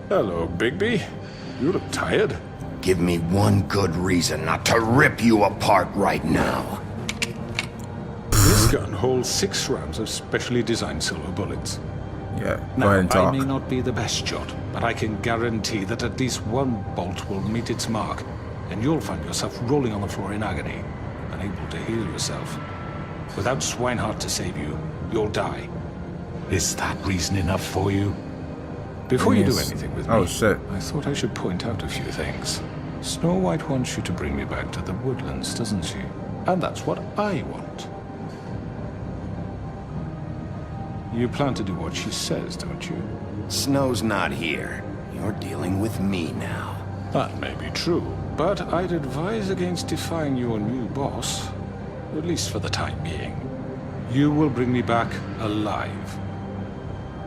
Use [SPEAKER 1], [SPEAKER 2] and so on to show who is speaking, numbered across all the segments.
[SPEAKER 1] Hello, Bigby. You look tired.
[SPEAKER 2] Give me one good reason not to rip you apart right now.
[SPEAKER 1] This gun holds 6 rounds of specially designed silver bullets.
[SPEAKER 3] Yeah, go
[SPEAKER 1] Now,
[SPEAKER 3] ahead and talk.
[SPEAKER 1] I may not be the best shot, but I can guarantee that at least one bolt will meet its mark, and you'll find yourself rolling on the floor in agony, unable to heal yourself. Without Swinehart to save you, you'll die. Is that reason enough for you? Before you do anything with me,
[SPEAKER 3] oh shit,
[SPEAKER 1] I thought I should point out a few things. Snow White wants you to bring me back to the woodlands, doesn't she? And that's what I want. You plan to do what she says, don't you?
[SPEAKER 2] Snow's not here. You're dealing with me now.
[SPEAKER 1] That may be true, but I'd advise against defying your new boss, at least for the time being. You will bring me back alive.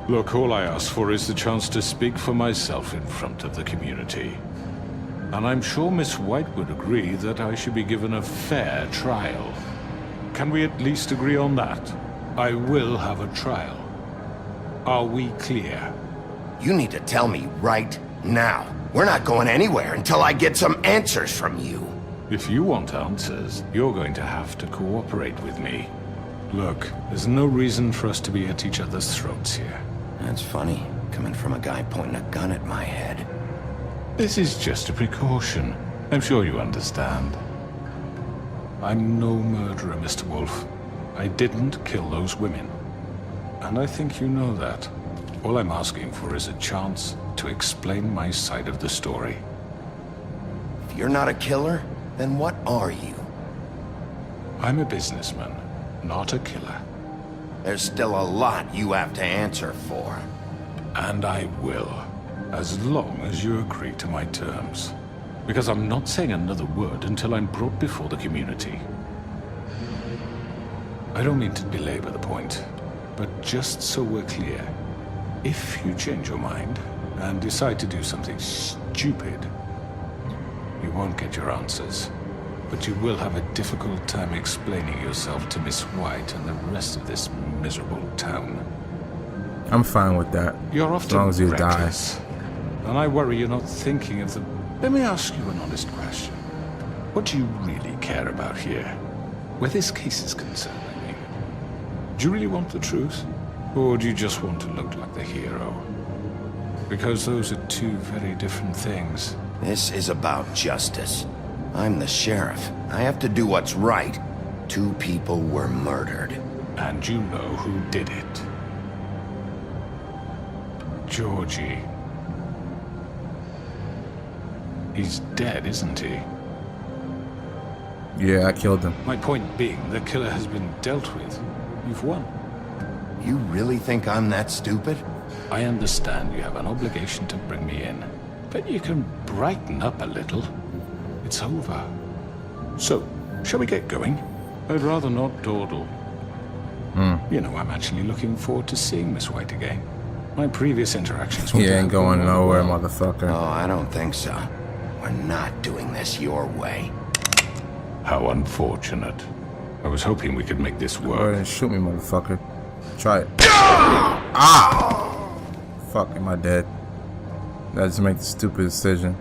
[SPEAKER 1] Look, all I ask for is the chance to speak for myself in front of the community. And I'm sure Miss White would agree that I should be given a fair trial. Can we at least agree on that? I will have a trial. Are we clear?
[SPEAKER 2] You need to tell me right now. We're not going anywhere until I get some answers from you.
[SPEAKER 1] If you want answers, you're going to have to cooperate with me. Look, there's no reason for us to be at each other's throats here.
[SPEAKER 2] That's funny, coming from a guy pointing a gun at my head.
[SPEAKER 1] This is just a precaution. I'm sure you understand. I'm no murderer, Mr. Wolf. I didn't kill those women. And I think you know that. All I'm asking for is a chance to explain my side of the story.
[SPEAKER 2] If you're not a killer, then what are you?
[SPEAKER 1] I'm a businessman, not a killer.
[SPEAKER 2] There's still a lot you have to answer for.
[SPEAKER 1] And I will, as long as you agree to my terms. Because I'm not saying another word until I'm brought before the community. I don't mean to belabor the point, but just so we're clear, if you change your mind and decide to do something stupid, you won't get your answers. But you will have a difficult time explaining yourself to Miss White and the rest of this miserable town.
[SPEAKER 3] I'm fine with that.
[SPEAKER 1] You're often
[SPEAKER 3] as long as you
[SPEAKER 1] reckless, and I worry you're not thinking of the... Let me ask you an honest question. What do you really care about here? Where this case is concerned, I mean. Do you really want the truth? Or do you just want to look like the hero? Because those are two very different things.
[SPEAKER 2] This is about justice. I'm the sheriff. I have to do what's right. 2 people were murdered.
[SPEAKER 1] And you know who did it. Georgie. He's dead, isn't he?
[SPEAKER 3] Yeah, I killed him.
[SPEAKER 1] My point being, the killer has been dealt with. You've won.
[SPEAKER 2] You really think I'm that stupid?
[SPEAKER 1] I understand you have an obligation to bring me in, but you can brighten up a little. It's over. So, shall we get going? I'd rather not dawdle. You know, I'm actually looking forward to seeing Miss White again. My previous interactions with
[SPEAKER 3] He
[SPEAKER 1] her
[SPEAKER 3] ain't
[SPEAKER 1] have
[SPEAKER 3] going
[SPEAKER 1] gone
[SPEAKER 3] nowhere,
[SPEAKER 1] well.
[SPEAKER 3] motherfucker.
[SPEAKER 2] Oh, I don't think so. We're not doing this your way.
[SPEAKER 1] How unfortunate. I was hoping we could make this
[SPEAKER 3] Go ahead
[SPEAKER 1] work.
[SPEAKER 3] and shoot me, motherfucker. Try it. Ah! Fuck, am I dead? I just make the stupid decision.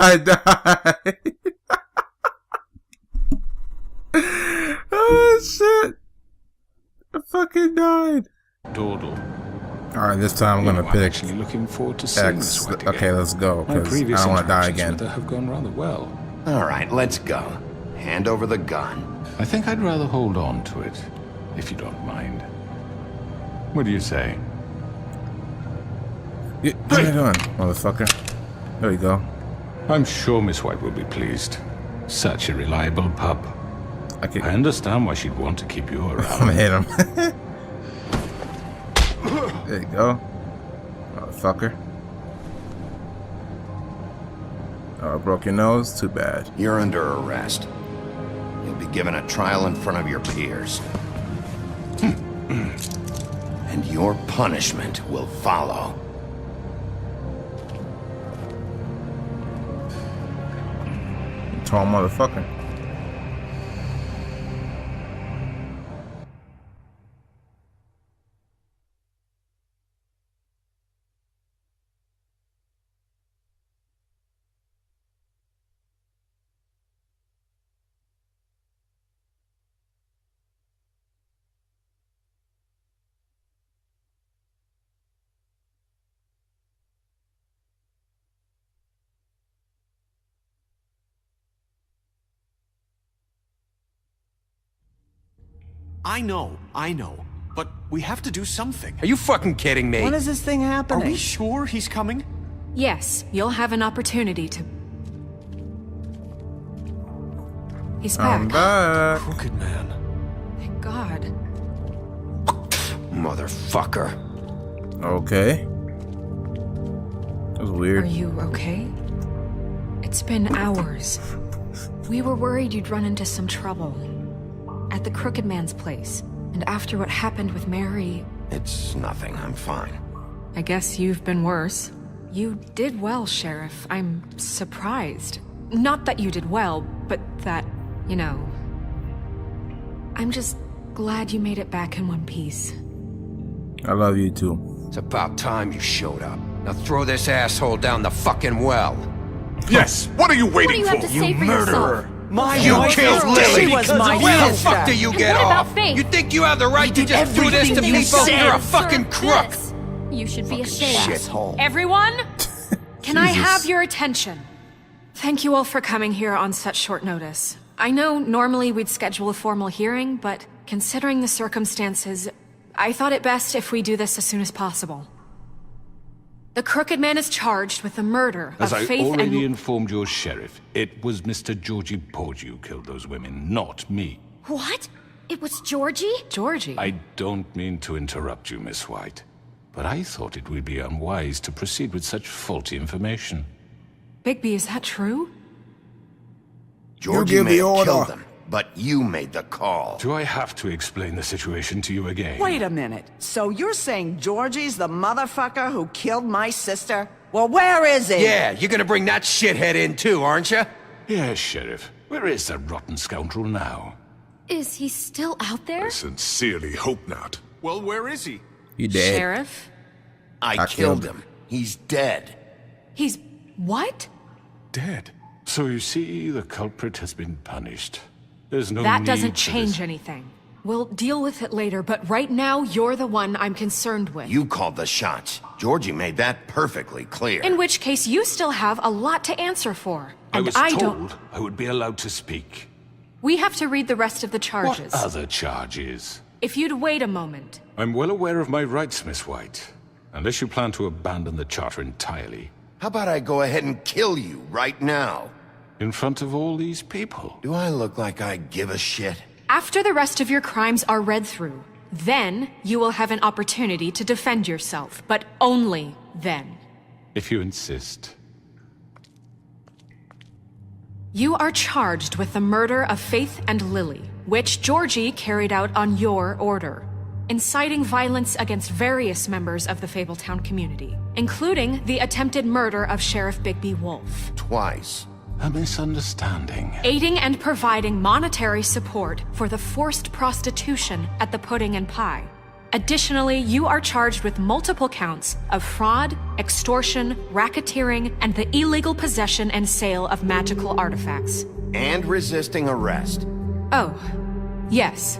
[SPEAKER 3] I died. Oh shit! I fucking died.
[SPEAKER 1] Dawdle.
[SPEAKER 3] All right, this time I'm gonna
[SPEAKER 1] I'm
[SPEAKER 3] pick
[SPEAKER 1] actually looking forward to seeing Miss
[SPEAKER 3] X.
[SPEAKER 1] White again.
[SPEAKER 3] Okay, let's go.
[SPEAKER 1] My
[SPEAKER 3] Because
[SPEAKER 1] previous
[SPEAKER 3] I don't want to die
[SPEAKER 1] interactions
[SPEAKER 3] again.
[SPEAKER 1] with her have gone rather well.
[SPEAKER 2] All right, let's go. Hand over the gun.
[SPEAKER 1] I think I'd rather hold on to it, if you don't mind. What do you say?
[SPEAKER 3] What are you doing, motherfucker? There we go.
[SPEAKER 1] I'm sure Miss White will be pleased. Such a reliable pup.
[SPEAKER 3] I can.
[SPEAKER 1] I understand why she'd want to keep you
[SPEAKER 3] I'm
[SPEAKER 1] around.
[SPEAKER 3] gonna hit him. There you go, motherfucker. Oh, I broke your nose? Too bad.
[SPEAKER 2] You're under arrest. You'll be given a trial in front of your peers. And your punishment will follow.
[SPEAKER 3] Tall motherfucker.
[SPEAKER 4] I know. But we have to do something.
[SPEAKER 2] Are you fucking kidding me?
[SPEAKER 5] When is this thing
[SPEAKER 4] Are
[SPEAKER 5] happening?
[SPEAKER 4] we sure he's coming?
[SPEAKER 6] Yes, you'll have an opportunity to... He's
[SPEAKER 3] I'm
[SPEAKER 6] back.
[SPEAKER 3] back.
[SPEAKER 4] Crooked Man.
[SPEAKER 6] Thank God.
[SPEAKER 2] Motherfucker.
[SPEAKER 3] Okay. That was
[SPEAKER 6] Are
[SPEAKER 3] weird.
[SPEAKER 6] you okay? It's been hours. We were worried you'd run into some trouble. At the Crooked Man's place. And after what happened with Mary...
[SPEAKER 2] It's nothing. I'm fine.
[SPEAKER 6] I guess you've been worse. You did well, Sheriff. I'm surprised. Not that you did well, but that, you know... I'm just glad you made it back in one piece.
[SPEAKER 3] I love you too.
[SPEAKER 2] It's about time you showed up. Now throw this asshole down the fucking well.
[SPEAKER 1] Yes, what are you
[SPEAKER 7] What do
[SPEAKER 1] waiting
[SPEAKER 7] you have to
[SPEAKER 1] for?
[SPEAKER 7] say for yourself?
[SPEAKER 2] You
[SPEAKER 5] wife
[SPEAKER 2] killed
[SPEAKER 5] is
[SPEAKER 2] Lily!
[SPEAKER 5] She was my
[SPEAKER 2] Where the
[SPEAKER 5] sister.
[SPEAKER 2] fuck do you
[SPEAKER 7] And
[SPEAKER 2] get
[SPEAKER 7] what about
[SPEAKER 2] off?
[SPEAKER 7] Faith?
[SPEAKER 2] You think you have the right to just do this to
[SPEAKER 5] everything you
[SPEAKER 2] people?
[SPEAKER 5] said.
[SPEAKER 2] You're a fucking crook!
[SPEAKER 7] This. You should be ashamed.
[SPEAKER 2] Shithole.
[SPEAKER 6] Everyone? Can I
[SPEAKER 3] Jesus.
[SPEAKER 6] have your attention? Thank you all for coming here on such short notice. I know normally we'd schedule a formal hearing, but considering the circumstances, I thought it best if we do this as soon as possible. The Crooked Man is charged with the murder
[SPEAKER 1] As
[SPEAKER 6] of
[SPEAKER 1] I
[SPEAKER 6] Faith
[SPEAKER 1] already
[SPEAKER 6] and...
[SPEAKER 1] informed your sheriff, it was Mr. Georgie Porgy who killed those women, not me.
[SPEAKER 7] What? It was Georgie?
[SPEAKER 6] Georgie.
[SPEAKER 1] I don't mean to interrupt you, Miss White, but I thought it would be unwise to proceed with such faulty information.
[SPEAKER 6] Bigby, is that true?
[SPEAKER 2] Georgie
[SPEAKER 3] give
[SPEAKER 2] may
[SPEAKER 3] the
[SPEAKER 2] have
[SPEAKER 3] order.
[SPEAKER 2] killed them, but you made the call.
[SPEAKER 1] Do I have to explain the situation to you again?
[SPEAKER 5] Wait a minute. So you're saying Georgie's the motherfucker who killed my sister? Well, where is he?
[SPEAKER 2] Yeah, you're gonna bring that shithead in too, aren't you?
[SPEAKER 1] Yes, Sheriff. Where is that rotten scoundrel now?
[SPEAKER 7] Is he still out there?
[SPEAKER 1] Sincerely hope not.
[SPEAKER 4] Well, where is he?
[SPEAKER 3] You dead.
[SPEAKER 6] Sheriff?
[SPEAKER 2] I
[SPEAKER 3] I
[SPEAKER 2] killed
[SPEAKER 3] killed
[SPEAKER 2] him. He's dead.
[SPEAKER 6] He's... what?
[SPEAKER 1] Dead. So you see, the culprit has been punished. There's no
[SPEAKER 6] That
[SPEAKER 1] need
[SPEAKER 6] doesn't
[SPEAKER 1] for this.
[SPEAKER 6] change anything. We'll deal with it later, but right now, you're the one I'm concerned with.
[SPEAKER 2] You called the shots. Georgie made that perfectly clear.
[SPEAKER 6] In which case, you still have a lot to answer for.
[SPEAKER 1] I
[SPEAKER 6] And
[SPEAKER 1] was
[SPEAKER 6] don't...
[SPEAKER 1] told I would be allowed to speak.
[SPEAKER 6] We have to read the rest of the charges.
[SPEAKER 1] What other charges?
[SPEAKER 6] If you'd wait a moment.
[SPEAKER 1] I'm well aware of my rights, Miss White. Unless you plan to abandon the charter entirely.
[SPEAKER 2] How about I go ahead and kill you right now?
[SPEAKER 1] In front of all these people.
[SPEAKER 2] Do I look like I give a shit?
[SPEAKER 6] After the rest of your crimes are read through, then you will have an opportunity to defend yourself, but only then.
[SPEAKER 1] If you insist.
[SPEAKER 6] You are charged with the murder of Faith and Lily, which Georgie carried out on your order, inciting violence against various members of the Fabletown community, including the attempted murder of Sheriff Bigby Wolf.
[SPEAKER 2] Twice.
[SPEAKER 1] A misunderstanding.
[SPEAKER 6] Aiding and providing monetary support for the forced prostitution at the Pudding and Pie. Additionally, you are charged with multiple counts of fraud, extortion, racketeering, and the illegal possession and sale of magical artifacts.
[SPEAKER 2] And resisting arrest.
[SPEAKER 6] Oh, yes.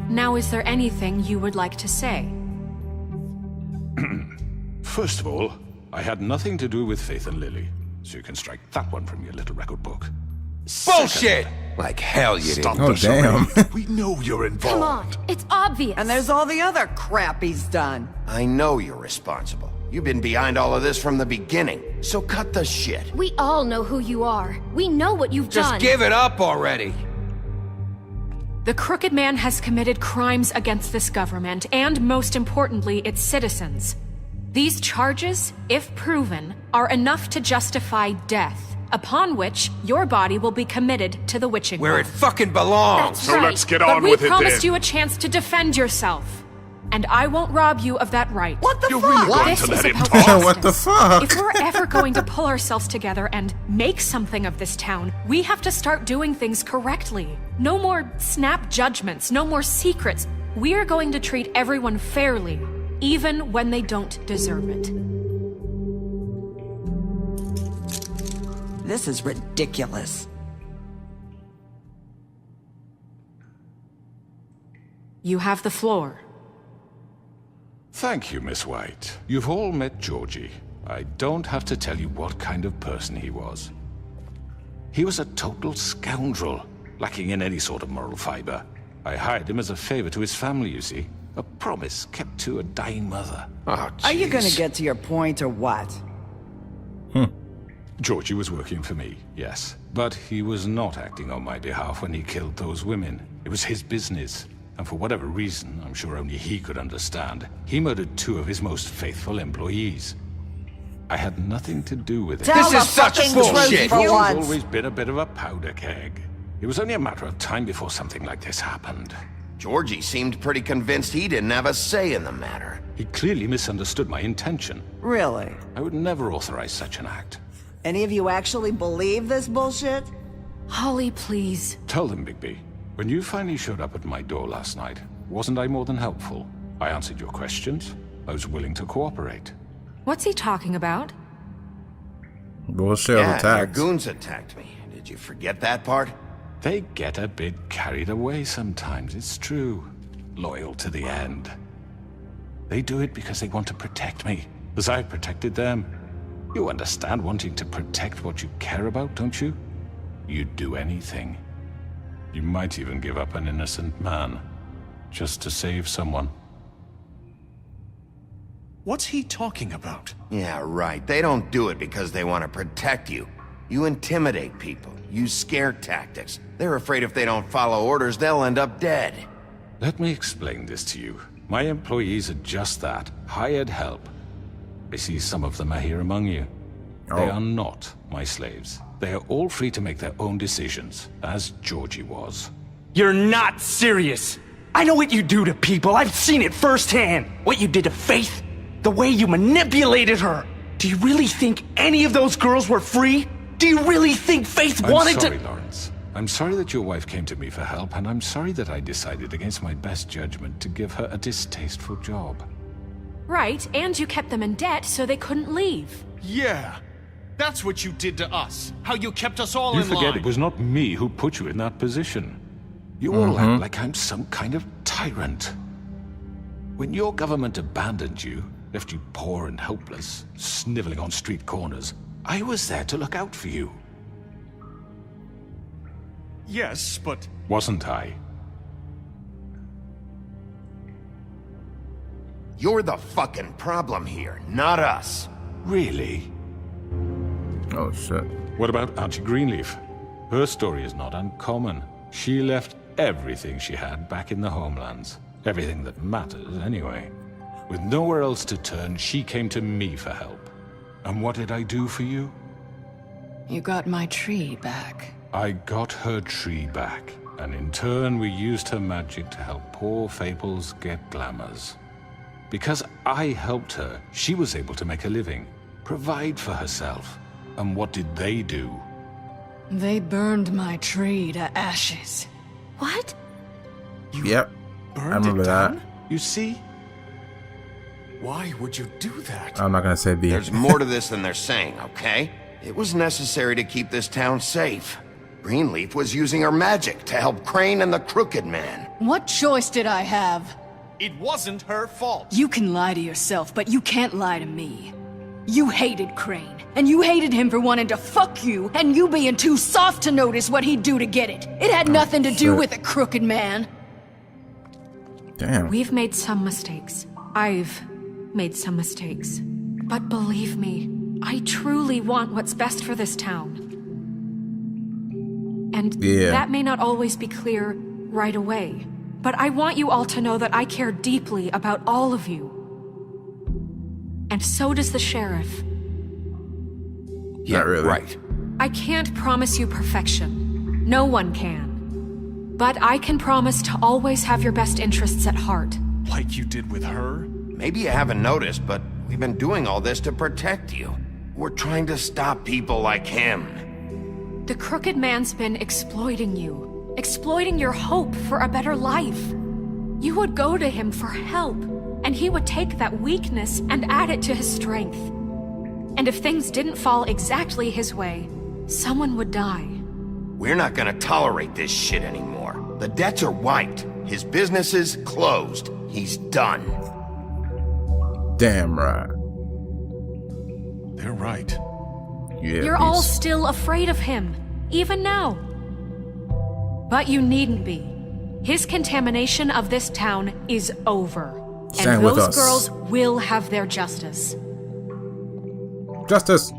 [SPEAKER 6] Now, is there anything you would like to say?
[SPEAKER 1] First of all, I had nothing to do with Faith and Lily, so you can strike that one from your little record book.
[SPEAKER 2] Bullshit! Like hell you
[SPEAKER 1] Stop
[SPEAKER 2] didn't.
[SPEAKER 3] Oh,
[SPEAKER 1] the
[SPEAKER 3] damn.
[SPEAKER 1] charade. We know you're
[SPEAKER 7] Come on,
[SPEAKER 1] involved.
[SPEAKER 7] it's obvious.
[SPEAKER 5] And there's all the other crap he's done.
[SPEAKER 2] I know you're responsible. You've been behind all of this from the beginning, so cut the shit.
[SPEAKER 7] We all know who you are. We know what you've
[SPEAKER 2] Just
[SPEAKER 7] done.
[SPEAKER 2] give it up already.
[SPEAKER 6] The Crooked Man has committed crimes against this government and, most importantly, its citizens. These charges, if proven, are enough to justify death, upon which your body will be committed to the witching
[SPEAKER 2] Where
[SPEAKER 6] well.
[SPEAKER 2] it fucking belongs.
[SPEAKER 7] That's right.
[SPEAKER 1] Let's get
[SPEAKER 6] But
[SPEAKER 1] on
[SPEAKER 6] we
[SPEAKER 1] with it
[SPEAKER 6] promised
[SPEAKER 1] then.
[SPEAKER 6] you a chance to defend yourself, and I won't rob you of that right.
[SPEAKER 5] What the
[SPEAKER 1] You're
[SPEAKER 5] fuck?
[SPEAKER 1] really going
[SPEAKER 6] This
[SPEAKER 1] to
[SPEAKER 6] is
[SPEAKER 1] let him
[SPEAKER 6] about
[SPEAKER 1] talk?
[SPEAKER 6] justice.
[SPEAKER 3] What the fuck?
[SPEAKER 6] If we're ever going to pull ourselves together and make something of this town, we have to start doing things correctly. No more snap judgments, no more secrets. We are going to treat everyone fairly, even when they don't deserve it.
[SPEAKER 5] This is ridiculous.
[SPEAKER 6] You have the floor.
[SPEAKER 1] Thank you, Miss White. You've all met Georgie. I don't have to tell you what kind of person he was. He was a total scoundrel, lacking in any sort of moral fiber. I hired him as a favor to his family, you see. A promise kept to a dying mother.
[SPEAKER 2] Oh,
[SPEAKER 5] Are you gonna
[SPEAKER 2] jeez.
[SPEAKER 5] get to your point or what?
[SPEAKER 1] Georgie was working for me, yes. But he was not acting on my behalf when he killed those women. It was his business. And for whatever reason, I'm sure only he could understand, he murdered 2 of his most faithful employees. I had nothing to do with it.
[SPEAKER 5] Tell
[SPEAKER 2] This
[SPEAKER 5] the
[SPEAKER 2] is such
[SPEAKER 5] fucking
[SPEAKER 2] bullshit.
[SPEAKER 5] truth for
[SPEAKER 1] He's
[SPEAKER 5] once.
[SPEAKER 1] always been a bit of a powder keg. It was only a matter of time before something like this happened.
[SPEAKER 2] Georgie seemed pretty convinced he didn't have a say in the matter.
[SPEAKER 1] He clearly misunderstood my intention.
[SPEAKER 5] Really?
[SPEAKER 1] I would never authorize such an act.
[SPEAKER 5] Any of you actually believe this bullshit?
[SPEAKER 6] Holly, please.
[SPEAKER 1] Tell them, Bigby. When you finally showed up at my door last night, wasn't I more than helpful? I answered your questions. I was willing to cooperate.
[SPEAKER 6] What's he talking about?
[SPEAKER 3] Bullshit
[SPEAKER 2] Yeah, your
[SPEAKER 3] attacks.
[SPEAKER 2] goons attacked me. Did you forget that part?
[SPEAKER 1] They get a bit carried away sometimes, it's true. Loyal to the end. They do it because they want to protect me, as I protected them. You understand wanting to protect what you care about, don't you? You'd do anything. You might even give up an innocent man, just to save someone.
[SPEAKER 4] What's he talking about?
[SPEAKER 2] Yeah, right. They don't do it because they want to protect you. You intimidate people, use scare tactics. They're afraid if they don't follow orders, they'll end up dead.
[SPEAKER 1] Let me explain this to you. My employees are just that, hired help. I see some of them are here among you. They are not my slaves. They are all free to make their own decisions, as Georgie was.
[SPEAKER 8] You're not serious. I know what you do to people. I've seen it firsthand. What you did to Faith. The way you manipulated her. Do you really think any of those girls were free? Do you really think Faith wanted
[SPEAKER 1] I'm sorry,
[SPEAKER 8] to—
[SPEAKER 1] Lawrence. I'm sorry that your wife came to me for help, and I'm sorry that I decided against my best judgment to give her a distasteful job.
[SPEAKER 6] Right, and you kept them in debt so they couldn't leave.
[SPEAKER 4] Yeah. That's what you did to us. How you kept us all
[SPEAKER 1] You
[SPEAKER 4] in
[SPEAKER 1] forget
[SPEAKER 4] line.
[SPEAKER 1] it was not me who put you in that position. You all act like I'm some kind of tyrant. When your government abandoned you, left you poor and helpless, sniveling on street corners, I was there to look out for you.
[SPEAKER 4] Yes, but
[SPEAKER 1] Wasn't I?
[SPEAKER 2] You're the fucking problem here, not us.
[SPEAKER 1] Really?
[SPEAKER 3] Oh shit.
[SPEAKER 1] What about Auntie Greenleaf? Her story is not uncommon. She left everything she had back in the homelands. Everything that matters, anyway. With nowhere else to turn, she came to me for help. And what did I do for you?
[SPEAKER 9] You got my tree back.
[SPEAKER 1] I got her tree back, and in turn we used her magic to help poor Fables get glamours. Because I helped her, she was able to make a living, provide for herself. And what did they do?
[SPEAKER 9] They burned my tree to ashes.
[SPEAKER 7] What?
[SPEAKER 3] Yep. I remember that.
[SPEAKER 1] You see?
[SPEAKER 4] why would you do that?
[SPEAKER 3] I'm not gonna say B.
[SPEAKER 2] There's more to this than they're saying, okay? It was necessary to keep this town safe. Greenleaf was using her magic to help Crane and the Crooked Man.
[SPEAKER 9] What choice did I have?
[SPEAKER 4] It wasn't her fault.
[SPEAKER 9] You can lie to yourself, but you can't lie to me. You hated Crane, and you hated him for wanting to fuck you, and you being too soft to notice what he'd do to get it. It had nothing to do
[SPEAKER 3] shit.
[SPEAKER 9] with the Crooked Man.
[SPEAKER 3] Damn.
[SPEAKER 6] We've made some mistakes. I've made some mistakes. But believe me, I truly want what's best for this town. And
[SPEAKER 3] Yeah.
[SPEAKER 6] that may not always be clear right away. But I want you all to know that I care deeply about all of you. And so does the sheriff.
[SPEAKER 2] Yeah,
[SPEAKER 3] really.
[SPEAKER 2] right.
[SPEAKER 6] I can't promise you perfection. No one can. But I can promise to always have your best interests at heart.
[SPEAKER 4] Like you did with her?
[SPEAKER 2] Maybe you haven't noticed, but we've been doing all this to protect you. We're trying to stop people like him.
[SPEAKER 6] The Crooked Man's been exploiting you, exploiting your hope for a better life. You would go to him for help, and he would take that weakness and add it to his strength. And if things didn't fall exactly his way, someone would die.
[SPEAKER 2] We're not gonna tolerate this shit anymore. The debts are wiped. His business is closed. He's done.
[SPEAKER 3] Damn right.
[SPEAKER 4] They're right.
[SPEAKER 3] Yeah.
[SPEAKER 6] You're all
[SPEAKER 3] peace.
[SPEAKER 6] still afraid of him, even now. But you needn't be. His contamination of this town is over.
[SPEAKER 3] Stand
[SPEAKER 6] And
[SPEAKER 3] with
[SPEAKER 6] those
[SPEAKER 3] us.
[SPEAKER 6] girls will have their justice.
[SPEAKER 3] Justice.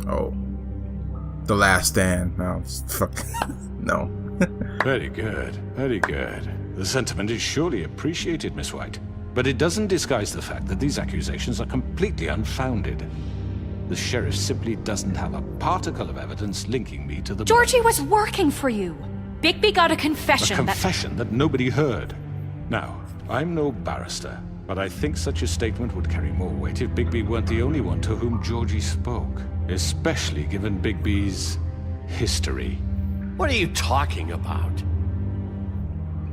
[SPEAKER 3] Oh. The Last Stand. No, fuck. No.
[SPEAKER 1] Very good, very good. The sentiment is surely appreciated, Miss White. But it doesn't disguise the fact that these accusations are completely unfounded. The sheriff simply doesn't have a particle of evidence linking me to the...
[SPEAKER 6] Georgie was working for you. Bigby got a
[SPEAKER 1] A
[SPEAKER 6] confession
[SPEAKER 1] confession that nobody heard. Now, I'm no barrister, but I think such a statement would carry more weight if Bigby weren't the only one to whom Georgie spoke. Especially given Bigby's history.
[SPEAKER 10] What are you talking about?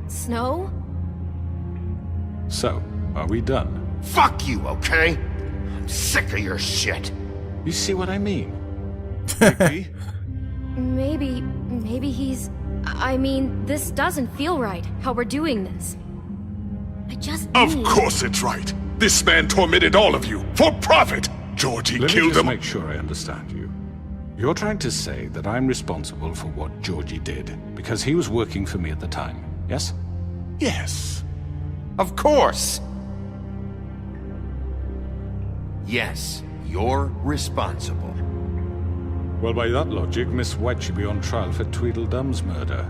[SPEAKER 7] Snow?
[SPEAKER 1] So, are we done?
[SPEAKER 2] Fuck you, okay? I'm sick of your shit.
[SPEAKER 1] You see what I mean? Bigby?
[SPEAKER 7] Maybe he's... I mean, this doesn't feel right, how we're doing this. I just
[SPEAKER 11] Of
[SPEAKER 7] need...
[SPEAKER 11] course it's right. This man tormented all of you for profit. Georgie
[SPEAKER 1] Let me
[SPEAKER 11] killed
[SPEAKER 1] just
[SPEAKER 11] him.
[SPEAKER 1] make sure I understand you. You're trying to say that I'm responsible for what Georgie did because he was working for me at the time, yes?
[SPEAKER 11] Yes.
[SPEAKER 2] Of course. Yes, you're responsible.
[SPEAKER 1] Well, by that logic, Miss White should be on trial for Tweedledum's murder,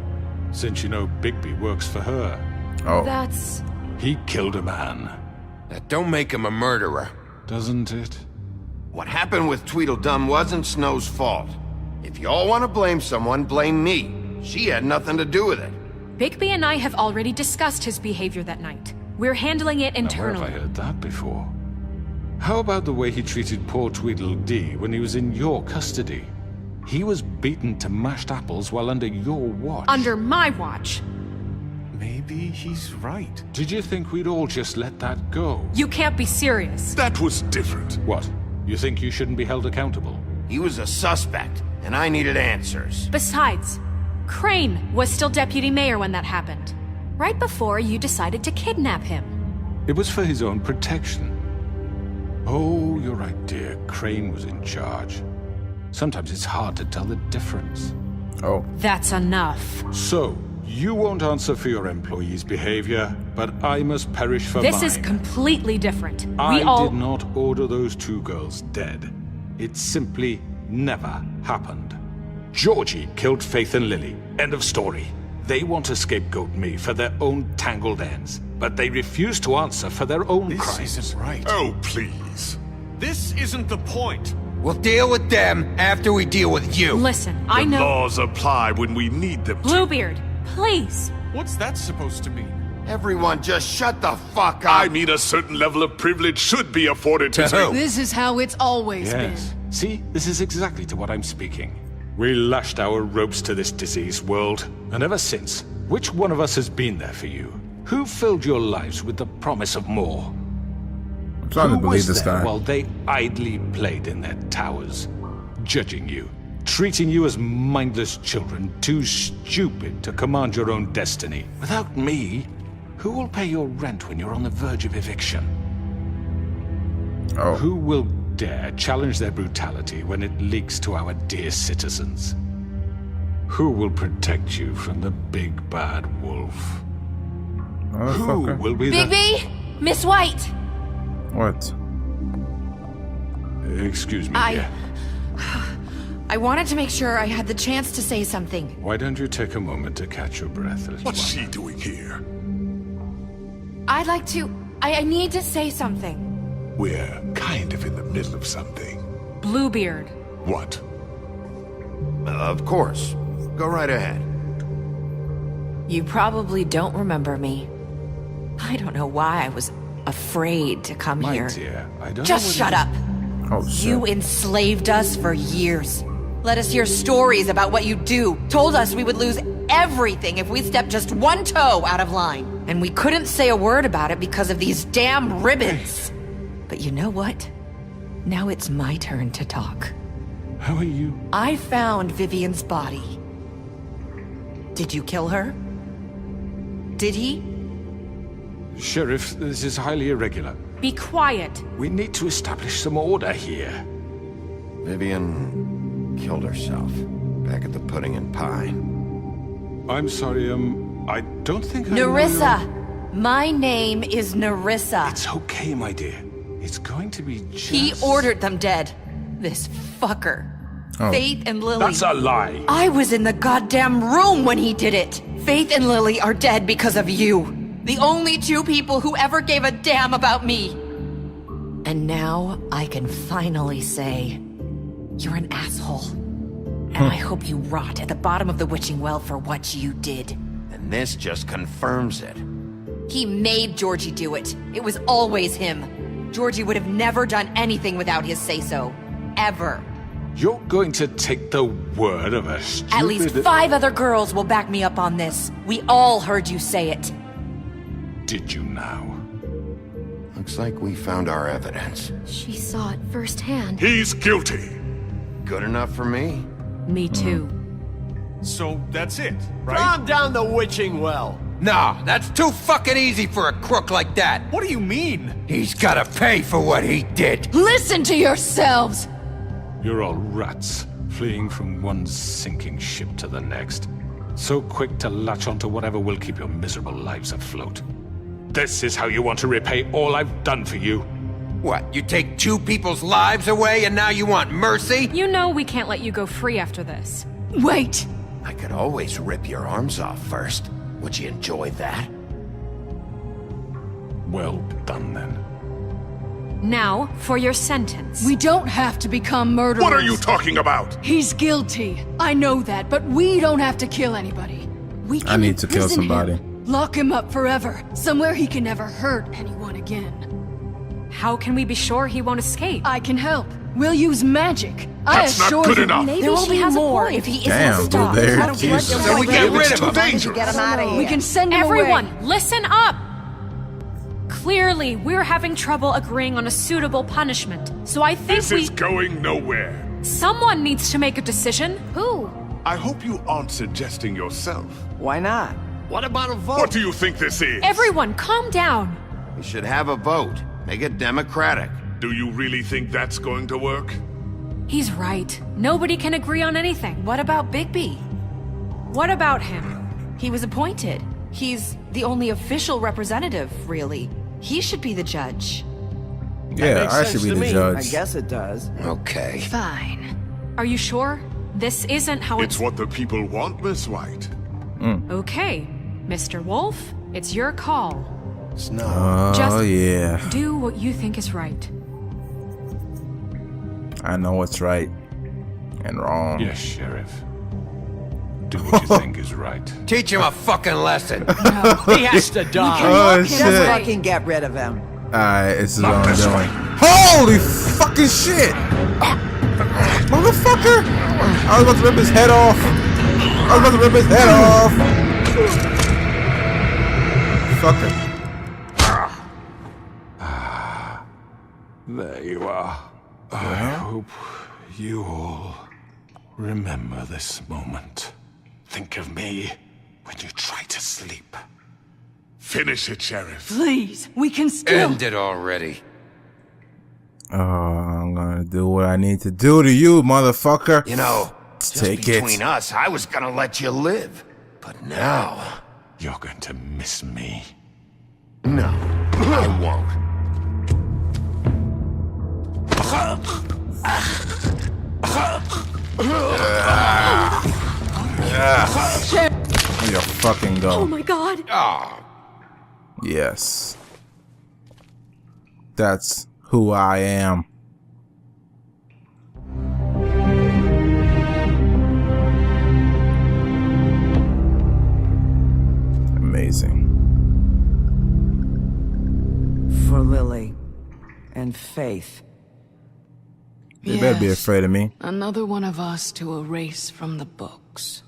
[SPEAKER 1] since you know Bigby works for her.
[SPEAKER 3] Oh.
[SPEAKER 7] That's...
[SPEAKER 1] He killed a man,
[SPEAKER 2] That don't make him a murderer.
[SPEAKER 1] doesn't it?
[SPEAKER 2] What happened with Tweedledum wasn't Snow's fault. If y'all want to blame someone, blame me. She had nothing to do with it.
[SPEAKER 6] Bigby and I have already discussed his behavior that night. We're handling it
[SPEAKER 1] Now, where
[SPEAKER 6] internally.
[SPEAKER 1] have I heard that before? How about the way he treated poor Tweedledee when he was in your custody? He was beaten to mashed apples while under your watch.
[SPEAKER 6] Under my watch.
[SPEAKER 4] Maybe he's right.
[SPEAKER 1] Did you think we'd all just let that go?
[SPEAKER 6] You can't be serious.
[SPEAKER 11] That was different.
[SPEAKER 1] What? You think you shouldn't be held accountable?
[SPEAKER 2] He was a suspect, and I needed answers.
[SPEAKER 6] Besides, Crane was still deputy mayor when that happened. Right before you decided to kidnap him.
[SPEAKER 1] It was for his own protection. Oh, you're right, dear. Crane was in charge. Sometimes it's hard to tell the difference.
[SPEAKER 3] Oh.
[SPEAKER 6] That's enough.
[SPEAKER 1] So, you won't answer for your employees' behavior, but I must perish for mine.
[SPEAKER 6] This is completely different.
[SPEAKER 1] I
[SPEAKER 6] We all...
[SPEAKER 1] did not order those two girls dead. It simply never happened. Georgie killed Faith and Lily. End of story. They want to scapegoat me for their own tangled ends, but they refuse to answer for their own
[SPEAKER 4] This
[SPEAKER 1] crimes.
[SPEAKER 4] isn't right.
[SPEAKER 11] Oh, please.
[SPEAKER 4] This isn't the point.
[SPEAKER 2] We'll deal with them after we deal with you.
[SPEAKER 6] Listen, I
[SPEAKER 11] The
[SPEAKER 6] know...
[SPEAKER 11] laws apply when we need them to.
[SPEAKER 6] Bluebeard, please.
[SPEAKER 4] What's that supposed to mean?
[SPEAKER 2] Everyone just shut the fuck up.
[SPEAKER 11] I mean, a certain level of privilege should be afforded to...
[SPEAKER 2] To who?
[SPEAKER 9] This is how it's always
[SPEAKER 1] Yes.
[SPEAKER 9] been.
[SPEAKER 1] See, this is exactly to what I'm speaking. We lashed our ropes to this diseased world, and ever since, which one of us has been there for you? Who filled your lives with the promise of more?
[SPEAKER 3] I'm trying to
[SPEAKER 1] Who
[SPEAKER 3] believe
[SPEAKER 1] was
[SPEAKER 3] this
[SPEAKER 1] there
[SPEAKER 3] guy.
[SPEAKER 1] while they idly played in their towers, judging you, treating you as mindless children, too stupid to command your own destiny? Without me, who will pay your rent when you're on the verge of eviction?
[SPEAKER 3] Oh.
[SPEAKER 1] Who will dare challenge their brutality when it leaks to our dear citizens? Who will protect you from the big bad wolf? Who
[SPEAKER 3] Motherfucker.
[SPEAKER 1] will be
[SPEAKER 7] Bigby! Miss White!
[SPEAKER 3] What?
[SPEAKER 1] Excuse me,
[SPEAKER 12] I-
[SPEAKER 1] dear.
[SPEAKER 12] I wanted to make sure I had the chance to say something.
[SPEAKER 1] Why don't you take a moment to catch your breath, little
[SPEAKER 11] What's
[SPEAKER 1] one?
[SPEAKER 11] she doing here?
[SPEAKER 12] I'd like to... I need to say something.
[SPEAKER 11] We're kind of in the middle of something.
[SPEAKER 6] Bluebeard.
[SPEAKER 11] What?
[SPEAKER 2] Of course. Go right ahead.
[SPEAKER 12] You probably don't remember me. I don't know why I was afraid to come
[SPEAKER 1] My
[SPEAKER 12] here.
[SPEAKER 1] dear, I don't
[SPEAKER 12] Just
[SPEAKER 1] know
[SPEAKER 12] shut
[SPEAKER 1] what
[SPEAKER 12] up.
[SPEAKER 3] Oh, shit.
[SPEAKER 12] You enslaved us for years. Let us hear stories about what you do. Told us we would lose everything if we stepped just one toe out of line. And we couldn't say a word about it because of these damn ribbons. But you know what? Now it's my turn to talk.
[SPEAKER 1] How are you?
[SPEAKER 12] I found Vivian's body. Did you kill her? Did he?
[SPEAKER 1] Sheriff, this is highly irregular.
[SPEAKER 6] Be quiet.
[SPEAKER 1] We need to establish some order here.
[SPEAKER 2] Vivian killed herself back at the Pudding and Pie.
[SPEAKER 1] I'm sorry, I don't think I know
[SPEAKER 12] Nerissa!
[SPEAKER 1] your-
[SPEAKER 12] My name is Nerissa.
[SPEAKER 1] It's okay, my dear. It's going to be just...
[SPEAKER 12] He ordered them dead. This fucker.
[SPEAKER 3] Oh.
[SPEAKER 12] Faith and Lily.
[SPEAKER 1] That's a lie.
[SPEAKER 12] I was in the goddamn room when he did it. Faith and Lily are dead because of you. The only two people who ever gave a damn about me. And now I can finally say, you're an asshole. And I hope you rot at the bottom of the witching well for what you did.
[SPEAKER 2] And this just confirms it.
[SPEAKER 12] He made Georgie do it. It was always him. Georgie would have never done anything without his say-so. Ever.
[SPEAKER 1] You're going to take the word of a stupid...
[SPEAKER 12] At least 5 other girls will back me up on this. We all heard you say it.
[SPEAKER 1] Did you now?
[SPEAKER 2] Looks like we found our evidence.
[SPEAKER 7] She saw it firsthand.
[SPEAKER 11] He's guilty.
[SPEAKER 2] Good enough for me?
[SPEAKER 9] Me too.
[SPEAKER 4] So that's it, right?
[SPEAKER 10] Calm down the witching well.
[SPEAKER 2] Nah, that's too fucking easy for a crook like that.
[SPEAKER 4] What do you mean?
[SPEAKER 2] He's gotta pay for what he did.
[SPEAKER 9] Listen to yourselves!
[SPEAKER 1] You're all rats, fleeing from one sinking ship to the next. So quick to latch onto whatever will keep your miserable lives afloat. This is how you want to repay all I've done for you?
[SPEAKER 2] What, you take 2 people's lives away and now you want mercy?
[SPEAKER 6] You know we can't let you go free after this.
[SPEAKER 9] Wait!
[SPEAKER 2] I could always rip your arms off first. Would you enjoy that?
[SPEAKER 1] Well done, then.
[SPEAKER 6] Now, for your sentence.
[SPEAKER 9] We don't have to become murderers.
[SPEAKER 11] What are you talking about?
[SPEAKER 9] He's guilty. I know that, but we don't have to kill anybody. We can
[SPEAKER 3] I need to kill
[SPEAKER 9] imprison
[SPEAKER 3] somebody.
[SPEAKER 9] him, lock him up forever, somewhere he can never hurt anyone again.
[SPEAKER 6] How can we be sure he won't escape?
[SPEAKER 9] I can help. We'll use magic.
[SPEAKER 11] That's not good enough.
[SPEAKER 6] Maybe
[SPEAKER 12] There will
[SPEAKER 6] she
[SPEAKER 12] be
[SPEAKER 6] has
[SPEAKER 12] more
[SPEAKER 6] a point.
[SPEAKER 12] if he
[SPEAKER 3] Damn,
[SPEAKER 12] isn't
[SPEAKER 3] bro,
[SPEAKER 12] stopped.
[SPEAKER 3] there.
[SPEAKER 5] I don't care what
[SPEAKER 3] Jesus.
[SPEAKER 5] you're
[SPEAKER 2] So we
[SPEAKER 5] saying.
[SPEAKER 2] get rid of
[SPEAKER 11] too
[SPEAKER 2] him.
[SPEAKER 11] dangerous.
[SPEAKER 5] Get him out of here.
[SPEAKER 9] We can send him
[SPEAKER 6] Everyone,
[SPEAKER 9] away.
[SPEAKER 6] listen up! Clearly, we're having trouble agreeing on a suitable punishment. So I think
[SPEAKER 11] This is going nowhere.
[SPEAKER 6] someone needs to make a decision.
[SPEAKER 7] Who?
[SPEAKER 11] I hope you aren't suggesting yourself.
[SPEAKER 5] Why not?
[SPEAKER 10] What about a vote?
[SPEAKER 11] What do you think this is?
[SPEAKER 6] Everyone, calm down.
[SPEAKER 2] We should have a vote. Make it democratic.
[SPEAKER 11] Do you really think that's going to work?
[SPEAKER 6] He's right. Nobody can agree on anything.
[SPEAKER 12] What about Bigby?
[SPEAKER 6] What about him?
[SPEAKER 12] He was appointed. He's the only official representative, really. He should be the judge.
[SPEAKER 3] Yeah,
[SPEAKER 10] makes
[SPEAKER 3] I
[SPEAKER 10] sense
[SPEAKER 3] should be
[SPEAKER 10] to
[SPEAKER 3] the
[SPEAKER 10] me.
[SPEAKER 3] judge.
[SPEAKER 5] I guess it does.
[SPEAKER 2] Okay.
[SPEAKER 9] Fine.
[SPEAKER 6] Are you sure? This isn't how
[SPEAKER 11] It's what the people want, Miss White.
[SPEAKER 6] Okay, Mr. Wolf, it's your call.
[SPEAKER 2] Snow.
[SPEAKER 3] Oh,
[SPEAKER 6] Just
[SPEAKER 3] yeah.
[SPEAKER 6] do what you think is right.
[SPEAKER 3] I know what's right and wrong.
[SPEAKER 1] Yes, Sheriff. Do what you think is right.
[SPEAKER 2] Teach him a fucking lesson.
[SPEAKER 10] He has to die.
[SPEAKER 3] Oh,
[SPEAKER 5] Just
[SPEAKER 3] shit.
[SPEAKER 5] fucking get rid of him.
[SPEAKER 3] Alright, this is what I'm doing. Holy fucking shit! Motherfucker! I was about to rip his head off. Fucker.
[SPEAKER 1] There you are. I hope you all remember this moment. Think of me when you try to sleep.
[SPEAKER 11] Finish it, Sheriff.
[SPEAKER 9] Please, we can still.
[SPEAKER 2] End it already.
[SPEAKER 3] Oh, I'm gonna do what I need to do to you, motherfucker.
[SPEAKER 2] You know, just
[SPEAKER 3] Take it.
[SPEAKER 2] between us, I was gonna let you live. But now,
[SPEAKER 1] You're going to miss me.
[SPEAKER 2] no, I won't.
[SPEAKER 3] Here you fucking go.
[SPEAKER 7] Oh my god.
[SPEAKER 3] Yes. That's who I am. Amazing.
[SPEAKER 5] For Lily and Faith.
[SPEAKER 3] You better be
[SPEAKER 9] Yes.
[SPEAKER 3] afraid of me.
[SPEAKER 9] Another one of us to erase from the books.